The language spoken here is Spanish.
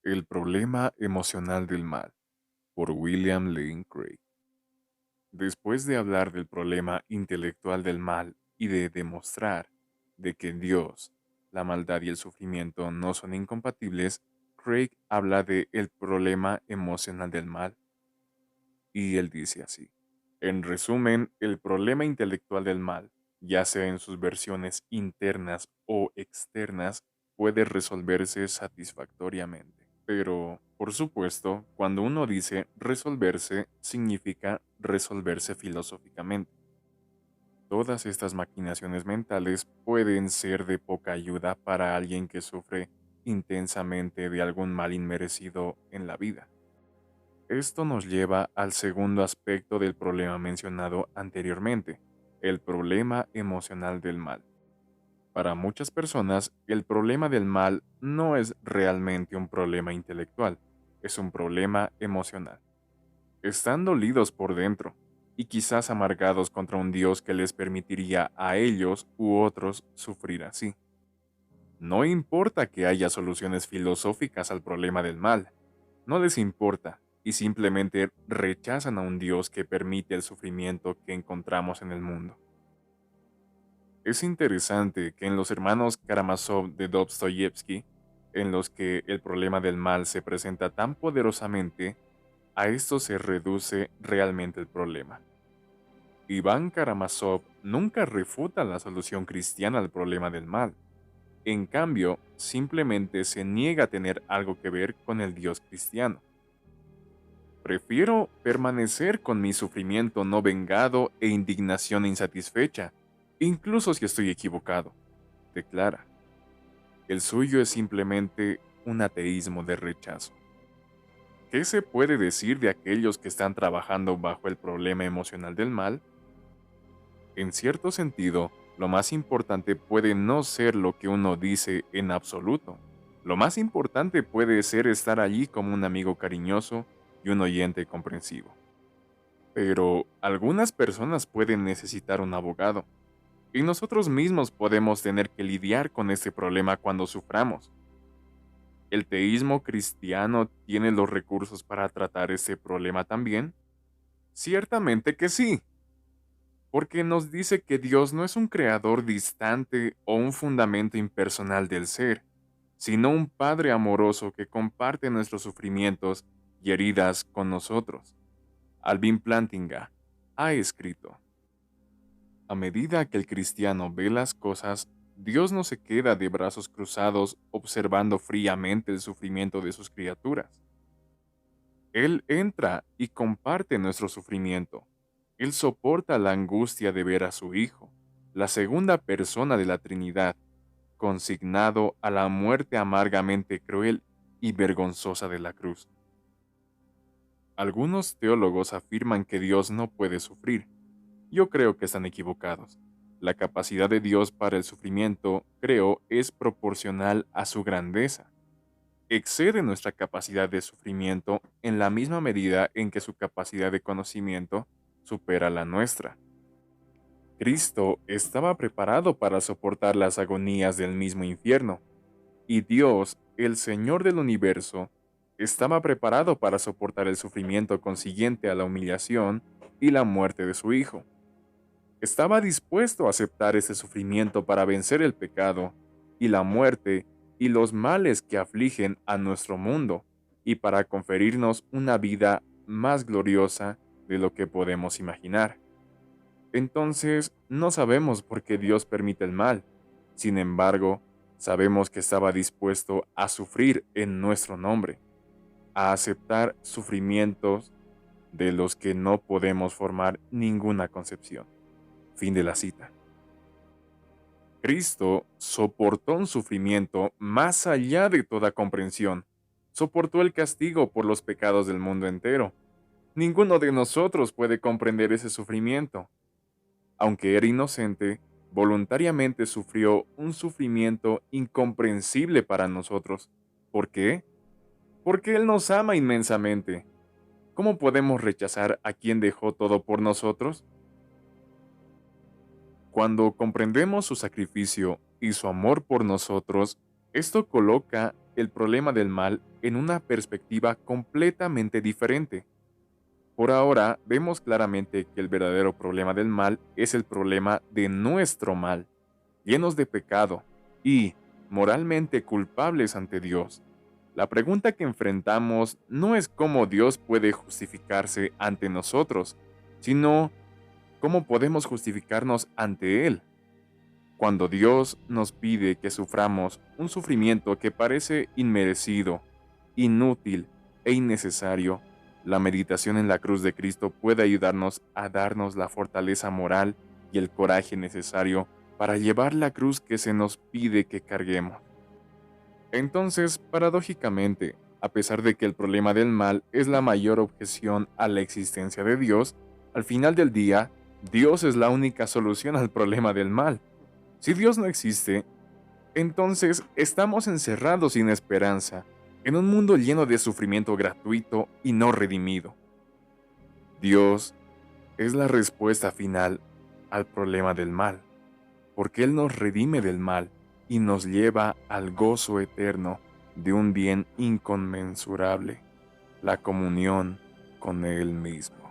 El problema emocional del mal, por William Lane Craig. Después de hablar del problema intelectual del mal y de demostrar de que Dios, la maldad y el sufrimiento no son incompatibles, Craig habla de el problema emocional del mal. Y él dice así: en resumen, el problema intelectual del mal, ya sea en sus versiones internas o externas, puede resolverse satisfactoriamente. Pero, por supuesto, cuando uno dice resolverse, significa resolverse filosóficamente. Todas estas maquinaciones mentales pueden ser de poca ayuda para alguien que sufre intensamente de algún mal inmerecido en la vida. Esto nos lleva al segundo aspecto del problema mencionado anteriormente, el problema emocional del mal. Para muchas personas, el problema del mal no es realmente un problema intelectual, es un problema emocional. Están dolidos por dentro y quizás amargados contra un Dios que les permitiría a ellos u otros sufrir así. No importa que haya soluciones filosóficas al problema del mal, no les importa y simplemente rechazan a un Dios que permite el sufrimiento que encontramos en el mundo. Es interesante que en los hermanos Karamazov de Dostoyevsky, en los que el problema del mal se presenta tan poderosamente, a esto se reduce realmente el problema. Iván Karamazov nunca refuta la solución cristiana al problema del mal. En cambio, simplemente se niega a tener algo que ver con el Dios cristiano. Prefiero permanecer con mi sufrimiento no vengado e indignación insatisfecha, incluso si estoy equivocado, declara. El suyo es simplemente un ateísmo de rechazo. ¿Qué se puede decir de aquellos que están trabajando bajo el problema emocional del mal? En cierto sentido, lo más importante puede no ser lo que uno dice en absoluto. Lo más importante puede ser estar allí como un amigo cariñoso y un oyente comprensivo. Pero algunas personas pueden necesitar un abogado, y nosotros mismos podemos tener que lidiar con este problema cuando suframos. ¿El teísmo cristiano tiene los recursos para tratar ese problema también? Ciertamente que sí, porque nos dice que Dios no es un creador distante o un fundamento impersonal del ser, sino un Padre amoroso que comparte nuestros sufrimientos y heridas con nosotros. Alvin Plantinga ha escrito: a medida que el cristiano ve las cosas, Dios no se queda de brazos cruzados observando fríamente el sufrimiento de sus criaturas. Él entra y comparte nuestro sufrimiento. Él soporta la angustia de ver a su Hijo, la segunda persona de la Trinidad, consignado a la muerte amargamente cruel y vergonzosa de la cruz. Algunos teólogos afirman que Dios no puede sufrir. Yo creo que están equivocados. La capacidad de Dios para el sufrimiento, creo, es proporcional a su grandeza. Excede nuestra capacidad de sufrimiento en la misma medida en que su capacidad de conocimiento supera la nuestra. Cristo estaba preparado para soportar las agonías del mismo infierno, y Dios, el Señor del universo, estaba preparado para soportar el sufrimiento consiguiente a la humillación y la muerte de su Hijo. Estaba dispuesto a aceptar ese sufrimiento para vencer el pecado y la muerte y los males que afligen a nuestro mundo, y para conferirnos una vida más gloriosa de lo que podemos imaginar. Entonces, no sabemos por qué Dios permite el mal. Sin embargo, sabemos que estaba dispuesto a sufrir en nuestro nombre, a aceptar sufrimientos de los que no podemos formar ninguna concepción. Fin de la cita. Cristo soportó un sufrimiento más allá de toda comprensión. Soportó el castigo por los pecados del mundo entero. Ninguno de nosotros puede comprender ese sufrimiento. Aunque era inocente, voluntariamente sufrió un sufrimiento incomprensible para nosotros. ¿Por qué? Porque Él nos ama inmensamente. ¿Cómo podemos rechazar a quien dejó todo por nosotros? Cuando comprendemos su sacrificio y su amor por nosotros, esto coloca el problema del mal en una perspectiva completamente diferente. Por ahora, vemos claramente que el verdadero problema del mal es el problema de nuestro mal, llenos de pecado y moralmente culpables ante Dios. La pregunta que enfrentamos no es cómo Dios puede justificarse ante nosotros, sino cómo podemos justificarnos ante Él. Cuando Dios nos pide que suframos un sufrimiento que parece inmerecido, inútil e innecesario, la meditación en la cruz de Cristo puede ayudarnos a darnos la fortaleza moral y el coraje necesario para llevar la cruz que se nos pide que carguemos. Entonces, paradójicamente, a pesar de que el problema del mal es la mayor objeción a la existencia de Dios, al final del día, Dios es la única solución al problema del mal. Si Dios no existe, entonces estamos encerrados sin esperanza, en un mundo lleno de sufrimiento gratuito y no redimido. Dios es la respuesta final al problema del mal, porque Él nos redime del mal y nos lleva al gozo eterno de un bien inconmensurable, la comunión con Él mismo.